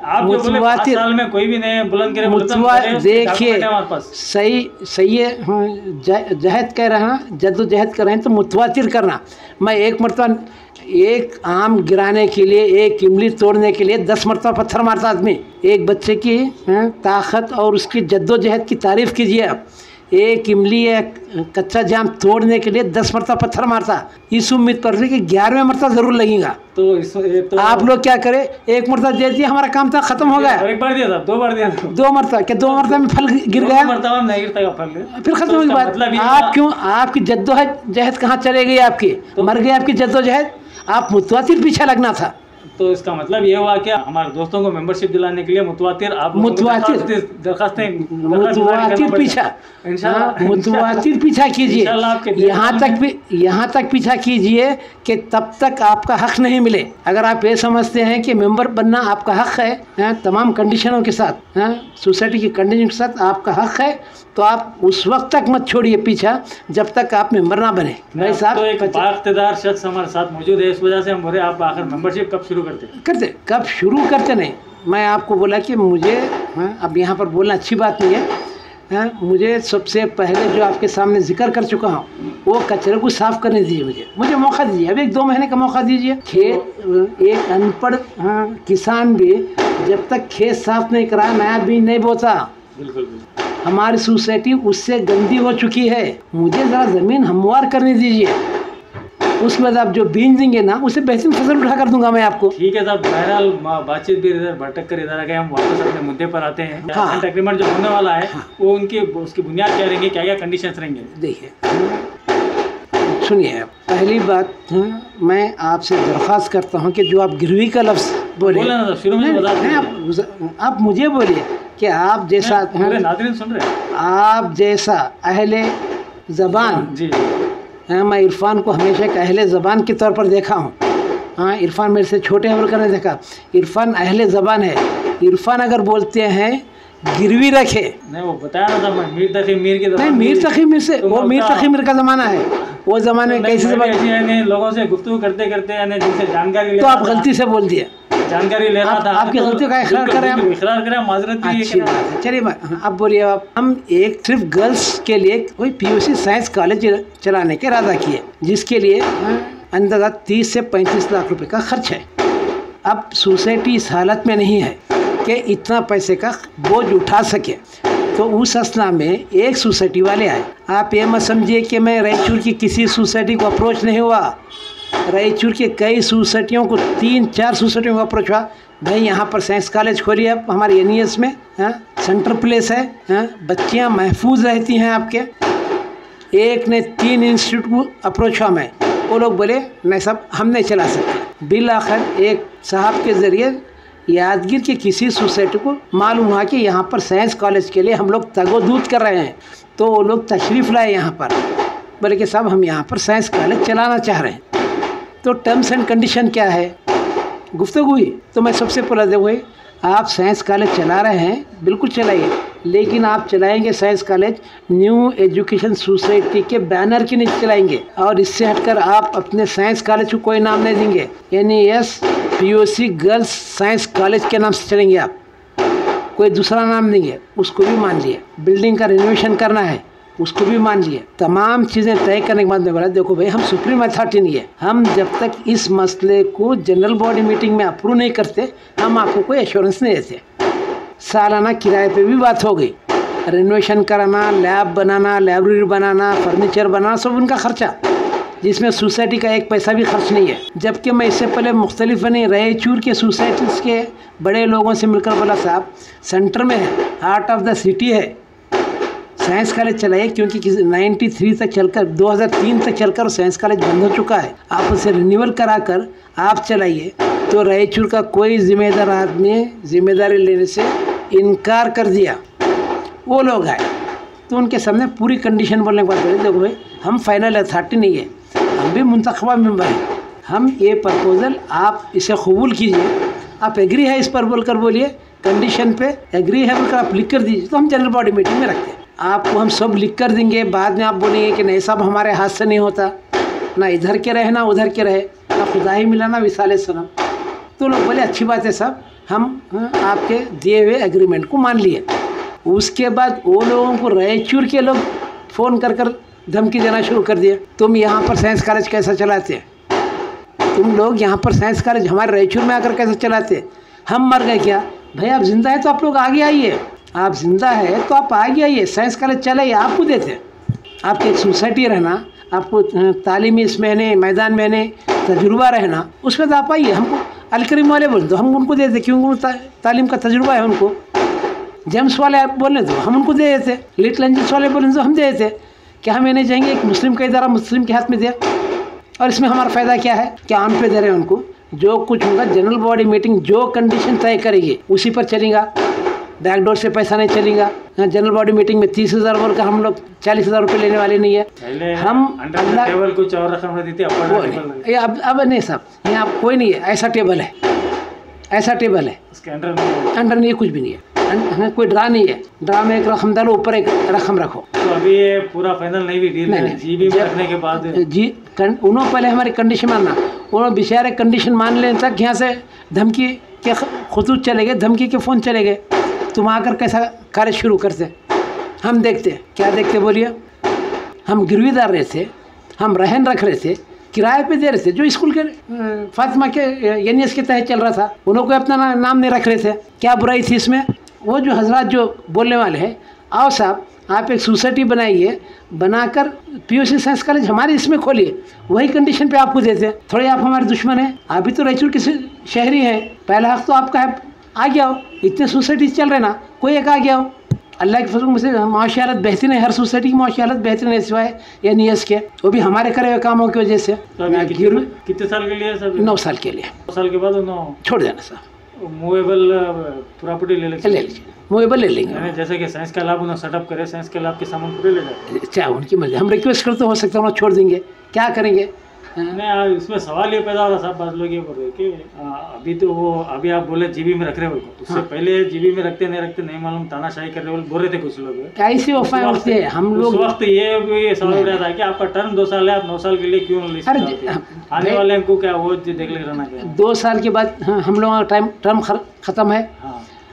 Speaker 1: आप मुतवातिर साल में कोई भी नहीं बुलंद करे।
Speaker 2: देखिए सही है, जहद कह रहे हैं, जद्दोजहद कर रहे हैं तो मुतवातिर करना। मैं एक मरतबा एक आम गिराने के लिए, एक इमली तोड़ने के लिए 10 मरतबा पत्थर मारता आदमी। एक बच्चे की ताकत और उसकी जद्दोजहद की तारीफ कीजिए आप। एक इमली या कच्चा जाम तोड़ने के लिए 10 मरतबा पत्थर मारता, इस उम्मीद पर कि 11वें मरतबा जरूर लगेगा।
Speaker 1: तो
Speaker 2: आप लोग क्या करें, एक मरतबा दे दिया, हमारा काम था, खत्म हो गया।
Speaker 1: एक बार दिया था, 2 बार दिया था,
Speaker 2: 2 मरतबा क्या 2 मरतबा में फल गिर गया,
Speaker 1: 2 मरतबा में नहीं गिरता का फल,
Speaker 2: फिर खत्म हो गई बात। आप क्यों, आपकी जद्दोजहद कहाँ चले गई आपकी, मर गई आपकी जद्दोजहद, आप मुतवातिर पीछे लगना था।
Speaker 1: तो इसका मतलब ये हुआ कि हमारे दोस्तों को मेंबरशिप दिलाने के लिए मुतवातिर
Speaker 2: पीछा कीजिए, यहाँ तक पीछा कीजिए कि तब तक आपका हक नहीं मिले। अगर आप ये समझते हैं कि मेंबर बनना आपका हक है, तमाम कंडीशनों के साथ, सोसाइटी की कंडीशन के साथ आपका हक है, तो आप उस वक्त तक मत छोड़िए पीछा जब तक आप मेंबर ना बने। भाई साहब,
Speaker 1: तो एक बाइख्तियार शख्स हमारे साथ मौजूद है, इस वजह से हम बोले आप आखिर मेंबरशिप कब शुरू करते
Speaker 2: कब शुरू करते नहीं। मैं आपको बोला कि मुझे अब यहाँ पर बोलना अच्छी बात नहीं है, मुझे सबसे पहले जो आपके सामने जिक्र कर चुका हूँ, वो कचरे को साफ करने दीजिए, मुझे मौका दीजिए, अब 1-2 महीने का मौका दीजिए। खेत, एक अनपढ़ किसान भी जब तक खेत साफ नहीं करा नया बीज नहीं बोता।
Speaker 1: बिल्कुल।
Speaker 2: हमारी सोसाइटी उससे गंदी हो चुकी है, मुझे ज़रा ज़मीन हमवार करने दीजिए, उसके बाद आप जो बीज देंगे ना, उससे बेहतरीन फसल उठा कर दूंगा मैं आपको।
Speaker 1: ठीक है साहब, बहरहाल बातचीत भी इधर भटक कर इधर आ गए, हम वापस अपने मुद्दे पर आते हैं।
Speaker 2: हाँ।
Speaker 1: एग्रीमेंट जो होने वाला है, वो उसकी बुनियाद क्या रहेंगे, क्या क्या कंडीशंस रहेंगे?
Speaker 2: देखिए, सुनिए, पहली बात मैं आपसे दरख्वास्त करता हूँ कि जो आप गिरवी का लफ्ज़ बोले
Speaker 1: ना, शुरू में बता,
Speaker 2: आप मुझे बोलिए कि आप जैसा,
Speaker 1: नाज़रीन सुन रहे हैं,
Speaker 2: आप जैसा अहले ज़बान
Speaker 1: जी,
Speaker 2: मैं इरफान को हमेशा एक अहले ज़बान के तौर पर देखा हूँ। हाँ, इरफान मेरे से छोटे होकर नहीं देखा, इरफान अहले ज़बान है। इरफान अगर बोलते हैं गिरवी रखे,
Speaker 1: नहीं वो बताया ना था, मीर तकी मीर के
Speaker 2: नहीं, मीर तकी मीर से, वो मीर तकी मीर का ज़माना है, वो ज़माने में कैसे
Speaker 1: ज़माने लोगों से गुफ्तगू करते करते जिनसे जानकारी,
Speaker 2: तो आप गलती से बोल दिए,
Speaker 1: जानकारी ले रहा था,
Speaker 2: आपकी गलती का इकरार करें,
Speaker 1: माजरत।
Speaker 2: अच्छी बात है, चलिए अब बोलिए आप। हम एक सिर्फ गर्ल्स के लिए कोई PUC साइंस कॉलेज चलाने के इरादा किए, जिसके लिए अंदाजा 30 से 35 लाख रुपए का खर्च है। अब सोसाइटी इस हालत में नहीं है कि इतना पैसे का बोझ उठा सके, तो उस असना में एक सोसाइटी वाले आए। आप ये मत समझिए कि मैं रायचूर की किसी सोसाइटी को अप्रोच नहीं हुआ, रायचूर के कई सोसाइटियों को, 3-4 सोसाइटियों को अप्रोच हुआ, भाई यहाँ पर साइंस कॉलेज खोलिए आप हमारे NES में, सेंटर प्लेस है, बच्चियाँ महफूज रहती हैं आपके। एक ने 3 इंस्टीट्यूट को अप्रोच हुआ मैं, वो लोग बोले नहीं साहब हम नहीं चला सकते। बिल आखिर एक साहब के ज़रिए यादगीर के किसी सोसाइटी को मालूम हुआ कि यहाँ पर साइंस कॉलेज के लिए हम लोग तगोदूत कर रहे हैं, तो वो लोग तशरीफ़ लाए यहाँ पर, बोले कि साहब हम यहाँ पर साइंस कॉलेज चलाना चाह रहे हैं, तो टर्म्स एंड कंडीशन क्या है, गुफ्तगू हुई। तो मैं सबसे पहले देखो, आप साइंस कॉलेज चला रहे हैं, बिल्कुल चलाइए, लेकिन आप चलाएंगे science college new education society के बैनर के नीचे चलाएंगे, और इससे हटकर आप अपने साइंस कॉलेज को कोई नाम नहीं देंगे, NES PUC girls science college के नाम से चलेंगे आप, कोई दूसरा नाम देंगे, उसको भी मान लिए। बिल्डिंग का रिनोवेशन करना है, उसको भी मान लिए। तमाम चीज़ें तय करने के बाद में बोला देखो भाई हम सुप्रीम अथॉरिटी नहीं है, हम जब तक इस मसले को जनरल बॉडी मीटिंग में अप्रूव नहीं करते हम आपको कोई एश्योरेंस नहीं देते। सालाना किराए पे भी बात हो गई, रिनोवेशन कराना, लैब बनाना, लाइब्रेरी बनाना, फर्नीचर बनाना, सब उनका खर्चा, जिसमें सोसाइटी का एक पैसा भी खर्च नहीं है। जबकि मैं इससे पहले मुख्तलिफ रायचूर के सोसाइटीज़ के बड़े लोगों से मिलकर बोला साहब सेंटर में है, हार्ट ऑफ द सिटी है, साइंस कॉलेज चलाइए, क्योंकि 93 तक चलकर 2003 तक चलकर साइंस कॉलेज बंद हो चुका है, आप उसे रिन्यूअल कराकर आप चलाइए। तो रायचूर का कोई जिम्मेदार आदमी जिम्मेदारी लेने से इनकार कर दिया। वो लोग आए तो उनके सामने पूरी कंडीशन बोलने के बाद बोले देखो भाई हम फाइनल अथॉरिटी नहीं है, हम भी मुंतखबा मेंबर हैं, हम ये प्रपोजल आप इसे कबूल कीजिए, आप एग्री है इस पर बोलकर बोलिए, कंडीशन पे एग्री है बोलकर आप लिख कर दीजिए, तो हम जनरल बॉडी मीटिंग में रखते हैं। आपको हम सब लिख कर देंगे, बाद में आप बोलेंगे कि नहीं साहब हमारे हाथ से नहीं होता, ना इधर के रहे ना उधर के रहे, ना खुदा ही मिला ना विसाले सनम। तो लोग बोले अच्छी बात है साहब, हम आपके दिए हुए एग्रीमेंट को मान लिए। उसके बाद वो लोगों को रायचूर के लोग फ़ोन कर कर धमकी देना शुरू कर दिया, तुम यहाँ पर साइंस कॉलेज कैसा चलाते हैं, तुम लोग यहाँ पर साइंस कॉलेज हमारे रायचूर में आकर कैसे चलाते, हम मर गए क्या? भाई आप जिंदा है तो आप लोग आगे आइए, आप जिंदा है तो आप आगे आइए, साइंस कॉलेज चलाइए, आपको देते हैं। आपकी एक सोसाइटी रहना, आपको तालीमी इसमें नहीं, मैदान में नहीं तजुर्बा रहना, उसमें तो आप आइए। हमको अलकरीम वाले बोल दो, हम उनको दे देते, क्योंकि उनको तालीम का तजुर्बा है उनको। जेम्स वाले आप बोलने दो, हम उनको दे देते। लिटिल एंजल्स वाले बोलने दो, हम दे देते। क्या हम ये नहीं चाहेंगे एक मुस्लिम का इदारा मुस्लिम के हाथ में दिया? और इसमें हमारा फ़ायदा क्या है? क्या आम पे दे रहे हैं उनको? जो कुछ होगा जनरल बॉडी मीटिंग जो कंडीशन तय करेगी उसी पर चलेगा, बैकडोर से पैसा नहीं चलेगा। जनरल बॉडी मीटिंग में 30,000 बोल का हम लोग 40,000 रुपये लेने वाले नहीं है। हम
Speaker 1: टेबल कुछ और रकम रहती थी,
Speaker 2: अब नहीं साहब, यहाँ कोई नहीं है, ऐसा टेबल है, ऐसा टेबल है,
Speaker 1: उसके अंडर
Speaker 2: नहीं, कुछ भी नहीं है। हमें कोई ड्रा नहीं है, ड्रा में एक रकम डालो, ऊपर एक रकम रखो।
Speaker 1: तो अभी ये पूरा फाइनल नहीं भी डील है, जीबी में रखने के बाद
Speaker 2: उन्होंने पहले हमारी कंडीशन मानना, उन्होंने बेचारे कंडीशन मान लेने तक यहाँ से धमकी के खतूत चले गए, धमकी के फ़ोन चले गए। तुम आकर कैसा कार्य शुरू करते, हम देखते, क्या देखते बोलिए? हम गिरवीदार रहे थे, हम रहन रख रहे थे, किराए पे दे रहे थे, जो स्कूल के फातिमा के NS के तहत चल रहा था, उन्होंने अपना नाम नहीं रख रहे थे। क्या बुराई थी इसमें? वो जो हजरात जो बोलने वाले हैं, आओ साहब आप एक सोसाइटी बनाइए, बनाकर PUC साइंस कॉलेज हमारे इसमें खोलिए, वही कंडीशन पे आपको देते हैं। थोड़े आप हमारे दुश्मन हैं, आप भी तो रायचूर के शहरी हैं, पहला हक तो आपका है, आ गया हो। इतने सोसाइटी चल रहे ना, कोई एक आ गया हो। अल्लाह के फजल में से माशी हालत बेहतरीन है, हर सोसाइटी की माशी हालत बेहतरीन है सिवाय NS के, वो भी हमारे करे हुए कामों की वजह से।
Speaker 1: कितने साल के लिए सर?
Speaker 2: 9 साल के लिए।
Speaker 1: 9 साल के बाद
Speaker 2: छोड़ देना सर,
Speaker 1: मूवेबल प्रॉपर्टी ले लीजिए,
Speaker 2: मूवेबल ले लेंगे।
Speaker 1: जैसे कि साइंस का लाभ उन्होंने सेटअप करे, साइंस के लाभ के सामान पूरे ले जाए,
Speaker 2: चाहे उनकी मर्जी। हम रिक्वेस्ट करते हो सकता है उन्हें छोड़ देंगे, क्या करेंगे?
Speaker 1: नहीं, इसमें सवाल ये पैदा हो रहा साहब, बात लोग ये बोल रहे कि अभी तो वो अभी आप बोले जीबी में रख रहे हो, उससे पहले जीबी में रखते नहीं मालूम, तानाशाही कर रहे बोल रहे थे कुछ लोग।
Speaker 2: ऐसी अफवाहें होती है। हम लोग
Speaker 1: उस वक्त ये सवाल उठ रहा था कि आपका टर्म 2 साल है, आप 9 साल के लिए क्यों आने वाले को क्या वो देख ले रहना क्या?
Speaker 2: 2 साल के बाद हम लोगों का टर्म खत्म है।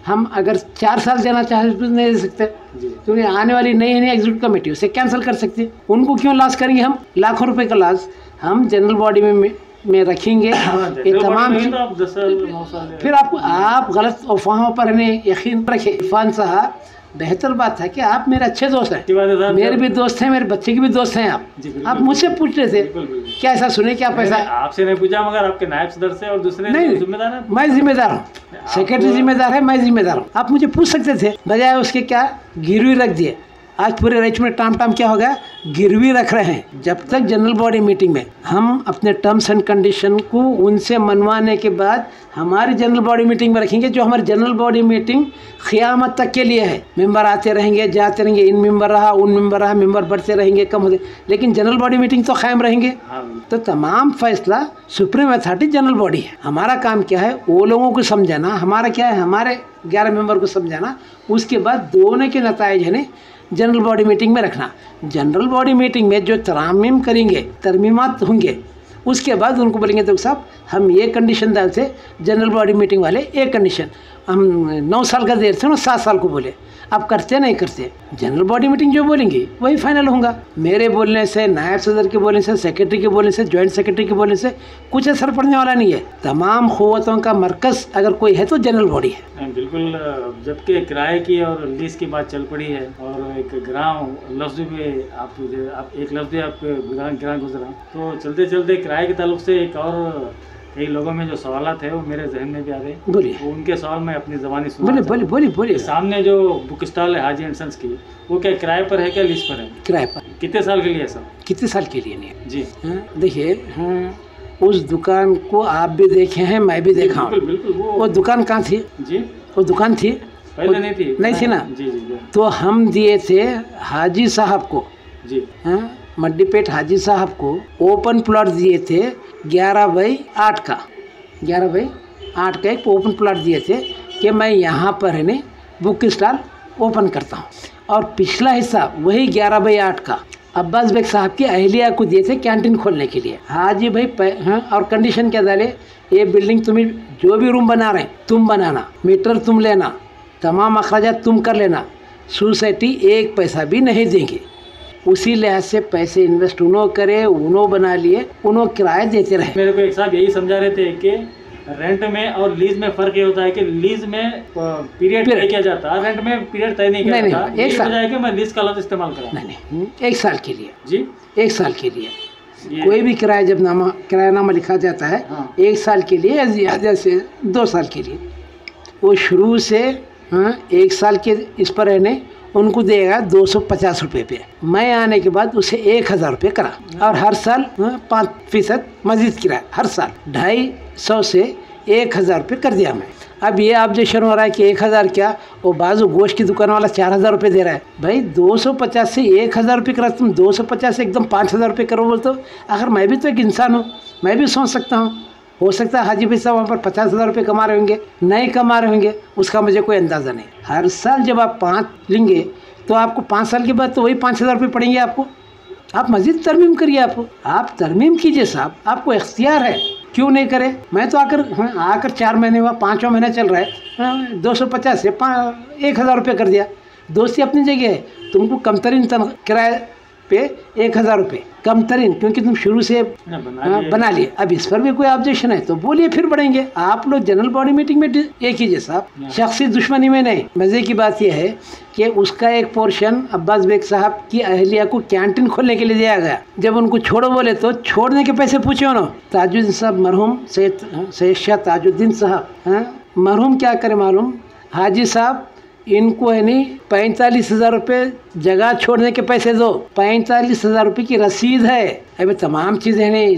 Speaker 2: हम अगर 4 साल देना चाहे तो नहीं दे सकते, क्योंकि आने वाली नई एग्जीक्यूटिव कमेटी उसे कैंसिल कर सकती है। उनको क्यों लॉस करेंगे हम? लाखों रुपए का लॉस हम जनरल बॉडी में रखेंगे। ये तमाम फिर आप गलत अफवाहों पर नहीं यकीन रखें। इरफान साहब, बेहतर बात है कि आप मेरे अच्छे दोस्त हैं, मेरे भी दोस्त हैं, मेरे बच्चे के भी दोस्त हैं। आप मुझसे पूछ रहे थे क्या ऐसा सुने क्या पैसा?
Speaker 1: आपसे नहीं पूछा, मगर आपके नायब सदर से और दूसरे
Speaker 2: नहीं
Speaker 1: जिम्मेदार है।
Speaker 2: मैं जिम्मेदार हूँ, सेक्रेटरी जिम्मेदार है, मैं जिम्मेदार हूँ। आप मुझे पूछ सकते थे, बजाय उसके क्या गिरवी रख दिए। आज पूरे रायचूर में टाम क्या हो गया? गिरवी रख रहे हैं। जब तक जनरल बॉडी मीटिंग में हम अपने टर्म्स एंड कंडीशन को उनसे मनवाने के बाद हमारी जनरल बॉडी मीटिंग में रखेंगे, जो हमारी जनरल बॉडी मीटिंग क़यामत तक के लिए है। मेंबर आते रहेंगे, जाते रहेंगे, इन मेंबर रहा, उन मेंबर रहा, मेंबर बढ़ते रहेंगे, कम होते, लेकिन जनरल बॉडी मीटिंग तो कायम रहेंगे। तो तमाम फैसला सुप्रीम अथॉरिटी जनरल बॉडी है। हमारा काम क्या है? वो लोगों को समझाना। हमारा क्या है? हमारे 11 मेंबर को समझाना, उसके बाद दोनों के नताइज है जनरल बॉडी मीटिंग में रखना। जनरल बॉडी मीटिंग में जो तरामीम करेंगे, तरमीमात होंगे, उसके बाद उनको बोलेंगे तो साहब हम ये कंडीशन डालते, जनरल बॉडी मीटिंग वाले एक कंडीशन, हम 9 साल का देर थे ना 7 साल को बोले, अब करते नहीं करते। जनरल बॉडी मीटिंग जो बोलेंगी वही फाइनल होगा। मेरे बोलने से, नायब सदर के बोलने से, सेक्रेटरी के बोलने से, जॉइंट सेक्रेटरी के बोलने से कुछ असर पड़ने वाला नहीं है। तमाम क़ुव्वतों का मरकज़ अगर कोई है तो जनरल बॉडी है।
Speaker 1: बिल्कुल, जबकि किराए की और लीज की बात चल पड़ी है और एक ग्राम लफ्ज़ भी आप एक लफ्ज़ भी आप ग्राम गुजरा, तो चलते चलते किराए के ताल्लुक से एक और कई लोगों में जो सवालात है वो मेरे जहन में भी आ रहे हैं।
Speaker 2: बोलिए।
Speaker 1: उनके सवाल मैं अपनी ज़बानी सुना।
Speaker 2: बोलिए।
Speaker 1: सामने जो बुक स्टॉल है हाजी एंड सन्स की, वो क्या किराए पर है क्या लीज पर है?
Speaker 2: किराए पर।
Speaker 1: कितने साल के लिए सर?
Speaker 2: कितने साल के लिए नहीं
Speaker 1: जी?
Speaker 2: देखिए, उस दुकान को आप भी देखे हैं, मैं भी देखा हूँ।
Speaker 1: बिल्कुल। वो
Speaker 2: दुकान कहाँ थी जी? वो दुकान थी
Speaker 1: पहले नहीं थी
Speaker 2: ना?
Speaker 1: जी।
Speaker 2: तो हम दिए थे हाजी साहब को
Speaker 1: जी,
Speaker 2: मड्डीपेट हाजी साहब को ओपन प्लॉट दिए थे 11/8 का। 11/8 का एक ओपन प्लॉट दिए थे कि मैं यहाँ पर है बुक स्टॉल ओपन करता हूँ। और पिछला हिस्सा वही 11/8 का अब्बास बेग साहब की अहलिया को दिए थे कैंटीन खोलने के लिए। हाजी भाई और कंडीशन क्या डाले, ये बिल्डिंग तुम्हें जो भी रूम बना रहे हैं तुम बनाना, मीटर तुम लेना, तमाम अखराजात तुम कर लेना, सोसाइटी 1 पैसा भी नहीं देंगे। उसी लिहाज से पैसे इन्वेस्ट उन्होंने करे, उन्होंने बना लिए, उन्होंने किराया देते रहे।
Speaker 1: मेरे को एक साहब यही समझा रहे थे कि रेंट में और लीज में फर्क ये होता है कि लीज में पीरियड तय किया जाता है, रेंट में पीरियड तय नहीं किया जाता।
Speaker 2: एक साल
Speaker 1: है कि मैं लीज का लफ्ज इस्तेमाल करा।
Speaker 2: नहीं, एक साल के लिए
Speaker 1: जी,
Speaker 2: एक साल के लिए कोई भी किरायानामा लिखा जाता है,
Speaker 1: हाँ।
Speaker 2: एक साल के लिए या ज़्यादा से 2 साल के लिए। वो शुरू से एक साल के इस पर रहने उनको देगा 250 रुपये पे। मैं आने के बाद उसे 1000 रुपये करा, और हर साल 5% मस्जिद किराया, हर साल 250 से 1000 रुपये कर दिया मैं। अब ये ऑब्जेक्शन हो रहा है कि 1000 क्या, वो बाजू गोश्त की दुकान वाला 4000 रुपये दे रहा है। भाई 250 से 1000 रुपये करा, तुम 250 से एकदम 5000 रुपये करो बोल, तो आखिर मैं भी तो एक इंसान हूँ, मैं भी सोच सकता हूँ। हो सकता है हाजी भाई साहब वहाँ पर 50,000 रुपये कमा रहे होंगे, नहीं कमा रहे होंगे, उसका मुझे कोई अंदाज़ा नहीं। हर साल जब आप 5 लेंगे तो आपको 5 साल के बाद तो वही 5000 रुपये पड़ेंगे आपको। आप मज़ीद तरमीम करिए, आप तरमीम कीजिए साहब, आपको इख्तियार है, क्यों नहीं करे। मैं तो आकर 4 महीने हुआ, 5वां महीना चल रहा है, 250 से 1000 रुपये कर दिया। दोस्ती अपनी जगह है, तुमको कमतरीन किराए पे 1000 रुपये कम तरीन, क्योंकि तुम शुरू से बना लिए। अब इस पर भी कोई ऑब्जेक्शन है तो बोलिए, फिर बढ़ेंगे। आप लोग जनरल बॉडी मीटिंग में एक कीजिए साहब, शख्सी दुश्मनी में नहीं। मज़े की बात यह है कि उसका एक पोर्शन अब्बास बेग साहब की अहलिया को कैंटीन खोलने के लिए दिया गया। जब उनको छोड़ो बोले तो छोड़ने के पैसे पूछे उन्होंने। ताजुद्दीन साहब मरहूम सैयद शाह ताजुद्दीन साहब, मरहूम क्या करे मालूम, हाजी साहब इनको है नहीं 45,000 रुपये जगह छोड़ने के पैसे दो, 45,000 रुपये की रसीद है। अभी तमाम चीज़ें हैं नहीं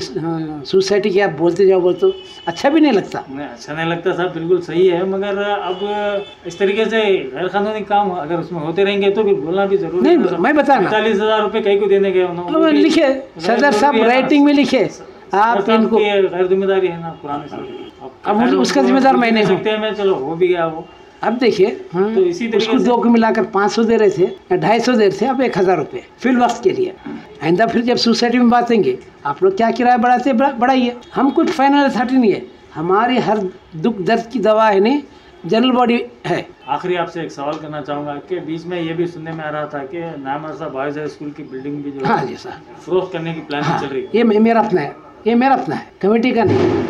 Speaker 2: सोसाइटी की, आप बोलते जाओ तो अच्छा भी नहीं लगता।
Speaker 1: नहीं, अच्छा नहीं लगता साहब, बिल्कुल सही है, मगर अब इस तरीके से गैर कानूनी काम अगर उसमें होते रहेंगे तो फिर बोलना भी जरूरी
Speaker 2: नहीं
Speaker 1: है।
Speaker 2: मैं बता
Speaker 1: 45,000 रुपये कहीं को देने गए,
Speaker 2: लिखे सदर साहब राइटिंग में लिखे, आप इनको
Speaker 1: गैर जिम्मेदारी है ना पुराने से।
Speaker 2: अब उसका जिम्मेदार मैं नहीं
Speaker 1: सकते हैं, मैं चलो हो भी गया वो।
Speaker 2: अब देखिए
Speaker 1: तो इसी
Speaker 2: उसको 2 को मिलाकर 500 दे रहे थे, 250 दे रहे थे, अब 1000 रुपये फिल वक्त के लिए। आइंदा फिर जब सोसाइटी में बातेंगे, आप लोग क्या किराया बढ़ाते बढ़ाइए, हम कोई फाइनल अथॉरिटी नहीं है। हमारी हर दुख दर्द की दवा है नहीं जनरल बॉडी है।
Speaker 1: आखिरी आपसे एक सवाल करना चाहूँगा कि बीच में ये भी सुनने में आ रहा था कि नाम बॉयज हाई स्कूल की बिल्डिंग भी जो
Speaker 2: हाँ जी सर
Speaker 1: फरोख्त करने की प्लानिंग चल रही है।
Speaker 2: ये मेरा अपना है, ये मेरा अपना है, कमेटी का नहीं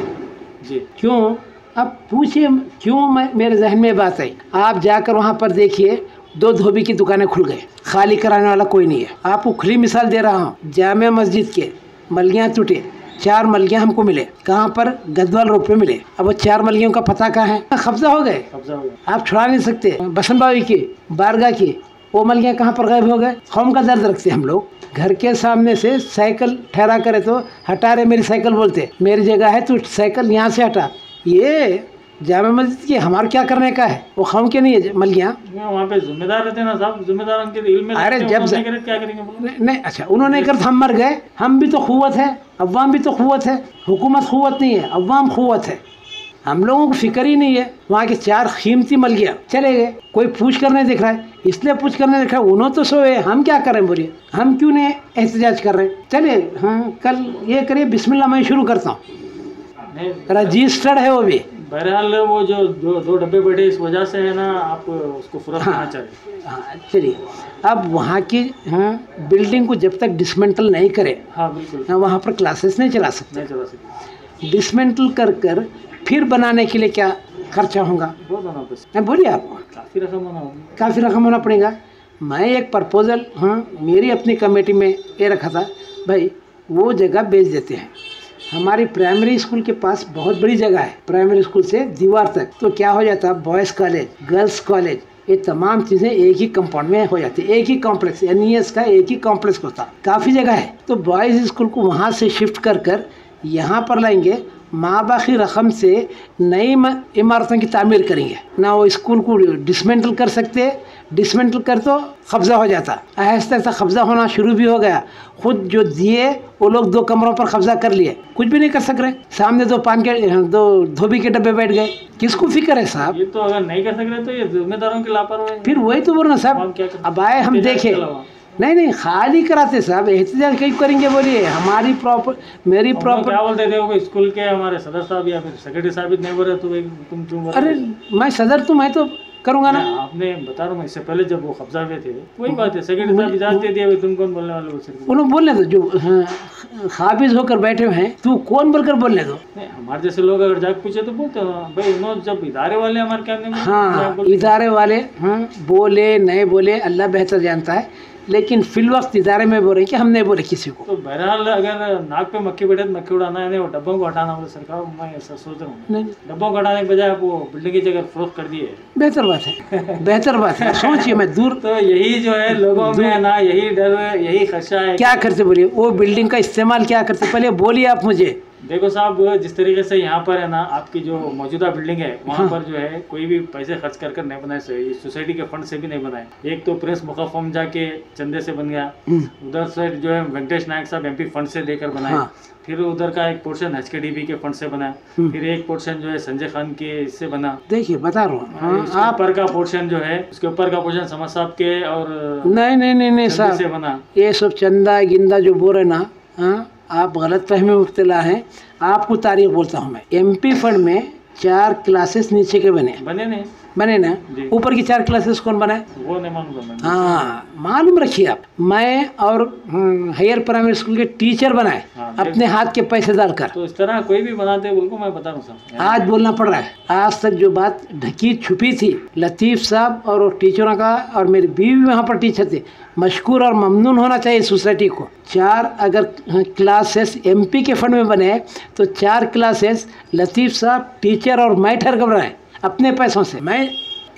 Speaker 1: जी।
Speaker 2: क्यों, अब पूछिए क्यों मेरे जहन में बात आई। आप जाकर वहाँ पर देखिए 2 धोबी की दुकानें खुल गए, खाली कराने वाला कोई नहीं है। आपको खुली मिसाल दे रहा हूँ, जामे मस्जिद के मलगियाँ टूटे, 4 मलगियाँ हमको मिले, कहाँ पर गदवाल रोड पे मिले। अब वो 4 मलगियों का पता कहाँ है, कब्जा हो गए, आप छुड़ा नहीं सकते। बसंत बावी की बारगाह की वो मलगियाँ कहाँ पर गायब हो गए। कौम का दर्द रखते हम लोग। घर के सामने से साइकिल ठहरा करे तो हटा रहे मेरी साइकिल, बोलते मेरी जगह है, तू साइकिल यहाँ से हटा। ये जामा मस्जिद की हमारा क्या करने का है, वो हम के नहीं है मलगियाँ।
Speaker 1: वहाँ पे जिम्मेदार रहते हैं ना साहब, जिम्मेदार उनके दिल में।
Speaker 2: अरे जब
Speaker 1: क्या करेंगे
Speaker 2: नहीं, अच्छा उन्होंने कर हम मर गए, हम भी तो क़ुव्वत है, अवाम भी तो क़ुव्वत है, हुकूमत क़ुव्वत नहीं है, अवाम क़ुव्वत है। हम लोगों को फिक्र ही नहीं है। वहाँ के 4 कीमती मलगियाँ चले गए, कोई पूछ कर नहीं दिख रहा है, इसलिए पूछ कर नहीं दिख रहा है, उन्होंने तो सोए, हम क्या करें बोलिए, हम क्यों नहीं एहतजाज कर रहे। चले हाँ कल ये करिए, बिस्मिल्लाह मैं शुरू करता हूँ, रजिस्टर्ड है वो भी।
Speaker 1: बहरहाल वो जो 2 डब्बे बैठे इस वजह से है ना, आप उसको फरोख्त करना चाहिए।
Speaker 2: हाँ चलिए, अब वहाँ की बिल्डिंग को जब तक डिसमेंटल नहीं करे,
Speaker 1: हाँ बिल्कुल,
Speaker 2: वहाँ पर क्लासेस नहीं चला सकते। डिसमेंटल कर फिर बनाने के लिए क्या खर्चा होगा, बोलिए आप। काफ़ी रकम होना पड़ेगा। मैं एक प्रपोज़ल मेरी अपनी कमेटी में ये रखा था, भाई वो जगह बेच देते हैं। हमारी प्राइमरी स्कूल के पास बहुत बड़ी जगह है, प्राइमरी स्कूल से दीवार तक, तो क्या हो जाता है, बॉयज़ कॉलेज, गर्ल्स कॉलेज, ये तमाम चीज़ें एक ही कंपाउंड में हो जाती है, एक ही कॉम्प्लेक्स, NES का एक ही कॉम्प्लेक्स होता, काफ़ी जगह है। तो बॉयज़ स्कूल को वहाँ से शिफ्ट कर यहाँ पर लाएंगे, माबाकी रकम से नई इमारतों की तामीर करेंगे ना। वो स्कूल को डिसमेंटल कर सकते, डिसमेंटल कर तो कब्ज़ा हो जाता, आहिस्ता आहिस्ता कब्ज़ा होना शुरू भी हो गया। खुद जो दिए वो लोग 2 कमरों पर कब्ज़ा कर लिए, कुछ भी नहीं कर सक रहे। सामने 2 धोबी के डब्बे बैठ गए, किसको फिक्र है साहब।
Speaker 1: ये तो अगर नहीं कर सक रहे तो ये जिम्मेदारों की लापरवाही।
Speaker 2: फिर वही तो बोलना साहब, अब आए हम देखे, नहीं खाली कराते साहब, एहतजाज कहीं करेंगे बोलिए। हमारी मेरी प्रॉपर
Speaker 1: क्या बोलते थे वो स्कूल के हमारे सदर साहब या फिर सेक्रेटरी साहब नहीं बोल रहे तो तुम क्यों बोल रहे?
Speaker 2: अरे मैं सदर तो मैं तो करूँगा ना।
Speaker 1: आपने बता रहा हूँ, इससे पहले जब वो कब्जा हुए थे वही बात है, सेक्रेटरी साहब इजाजत दे दिया, तुम कौन बोलने वाले हो?
Speaker 2: उन्होंने बोलने दो, जो काबिज होकर बैठे हुए हैं, तू कौन बोलकर बोलने दो।
Speaker 1: हमारे जैसे लोग अगर जाके पूछे तो बोलते हो भाई, उन्होंने जब इदारे वाले हमारे क्या नहीं,
Speaker 2: हाँ इदारे वाले बोले नहीं बोले अल्लाह बेहतर जानता है, लेकिन फिल वक्त इदारे में बोल रहे कि हम नहीं बोले किसी को।
Speaker 1: तो बहरहाल अगर नाक पे मक्खी बैठे तो मक्खी उड़ाना है, वो डब्बों को हटाना हो सरकार, मैं ऐसा सोच रहा हूँ डब्बों को हटाने के बजाय वो बिल्डिंग की जगह फरोख्त कर दिए,
Speaker 2: बेहतर बात है, बेहतर बात है। सोचिए मैं दूर,
Speaker 1: तो यही जो है लोगों में है ना, यही डर है, यही खदशा है।
Speaker 2: क्या करते बोलिए, वो बिल्डिंग का इस्तेमाल क्या करते, पहले बोलिए आप मुझे।
Speaker 1: देखो साहब, जिस तरीके से यहाँ पर है ना आपकी जो मौजूदा बिल्डिंग है वहाँ पर जो है कोई भी पैसे खर्च कर नहीं बनाए, सोसाइटी के फंड से भी नहीं बनाए। एक तो प्रिंस मुखफम जाके चंदे से बन गया, उधर से जो है वेंकटेश नायक साहब एमपी फंड से देकर बनाए, फिर उधर का एक पोर्शन HKDB के फंड से बना, फिर एक पोर्शन जो है संजय खान के इससे बना।
Speaker 2: देखिए बता रहा हूँ,
Speaker 1: आप ऊपर का पोर्शन जो है, उसके ऊपर का पोर्शन समझ साहब के और
Speaker 2: नहीं साहब
Speaker 1: से बना।
Speaker 2: ये सब चंदा गिंदा जो बोल रहे ना, आप गलत फहमी में मुब्तला हैं। आपको तारीख बोलता हूँ मैं, MP फंड में 4 क्लासेस नीचे के बने ना, ऊपर की 4 क्लासेस कौन बनाए
Speaker 1: वो नहीं मालूम।
Speaker 2: हाँ मालूम रखिए आप। मैं और हायर प्राइमरी स्कूल के टीचर बनाए अपने हाथ के पैसे डालकर।
Speaker 1: तो इस तरह कोई भी बनाते बोल को मैं बता रहा हूँ,
Speaker 2: आज बोलना पड़ रहा है। आज तक जो बात ढकी छुपी थी, लतीफ़ साहब और टीचरों का, और मेरी बीवी वहाँ पर टीचर थे, मशकूर और ममनून होना चाहिए सोसाइटी को। 4 अगर क्लासेस MP के फंड में बने तो 4 क्लासेस लतीफ़ साहब टीचर और मैं ठहर कर बनाए अपने पैसों से। मैं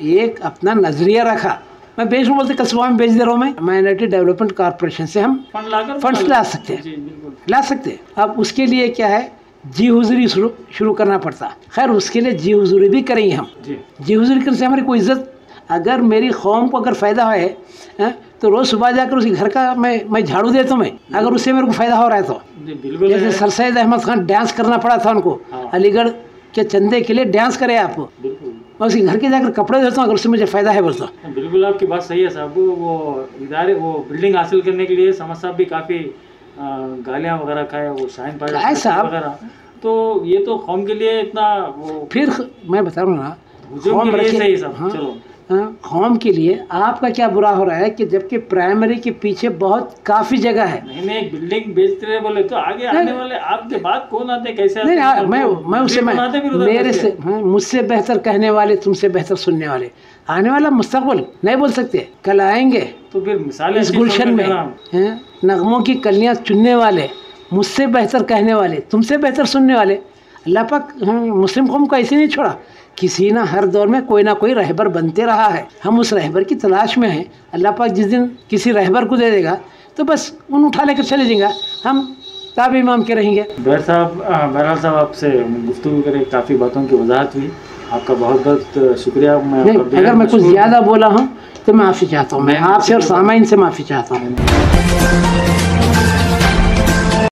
Speaker 2: एक अपना नजरिया रखा, मैं बेच में बोलते कल सुबह में बेच दे रहा हूँ। मैं माइनॉरिटी डेवलपमेंट कॉर्पोरेशन से हम फंड्स ला सकते हैं, अब उसके लिए क्या है, जी हुजूरी शुरू करना पड़ता। खैर उसके लिए जी हुजूरी भी करेंगे हम। जी हुजूरी करने से हमारी कोई इज्जत, अगर मेरी कौम को अगर फ़ायदा है तो रोज़ सुबह जाकर उसी घर का मैं झाड़ू देता हूँ मैं, अगर उससे मेरे को फ़ायदा हो रहा है तो। जैसे सर सैयद अहमद खान डांस करना पड़ा था उनको, अलीगढ़ के चंदे के लिए डांस करे आप, मैं उसी घर के जाकर कपड़े देता हूँ अगर उससे मुझे फ़ायदा है बोलता।
Speaker 1: बिल्कुल आपकी बात सही है साहब। वो इदारे वो बिल्डिंग हासिल करने के लिए समझ साहब भी काफ़ी गालियाँ वगैरह खाए, वो शाइन पाए साहब वगैरह, तो ये तो कौम के लिए इतना वो, फिर
Speaker 2: मैं बता रहा हूँ ना,
Speaker 1: कौम के लिए सही साहब। चलो
Speaker 2: कौम के लिए आपका क्या बुरा हो रहा है कि जबकि प्राइमरी के पीछे बहुत काफ़ी जगह है।
Speaker 1: नहीं एक बिल्डिंग बेचते रहे बोले तो आगे आने वाले आपके बाद कौन आते, कैसे आते?
Speaker 2: नहीं मैं उससे मेरे से मुझसे बेहतर कहने वाले, तुमसे बेहतर सुनने वाले, आने वाला मुस्तकबिल नहीं बोल सकते, कल आएंगे
Speaker 1: तो फिर मिसाल
Speaker 2: इस गुलशन में नगमों की कलियाँ चुनने वाले, मुझसे बेहतर कहने वाले, तुमसे बेहतर सुनने वाले। अल्लाह पाक मुस्लिम कौम को ऐसे नहीं छोड़ा, किसी ना हर दौर में कोई ना कोई रहबर बनते रहा है, हम उस रहबर की तलाश में हैं। अल्लाह पाक जिस दिन किसी रहबर को दे देगा तो बस उन उठा लेकर चले जाएंगे, हम ताब इमाम के रहेंगे।
Speaker 1: बहरहाल साहब आपसे गुफ्तगू करें, काफ़ी बातों की वजाहत हुई, आपका बहुत बहुत शुक्रिया।
Speaker 2: अगर मैं कुछ ज़्यादा बोला हूँ तो मैं माफ़ी चाहता हूँ, मैं आपसे और सामाइन से माफ़ी चाहता हूँ।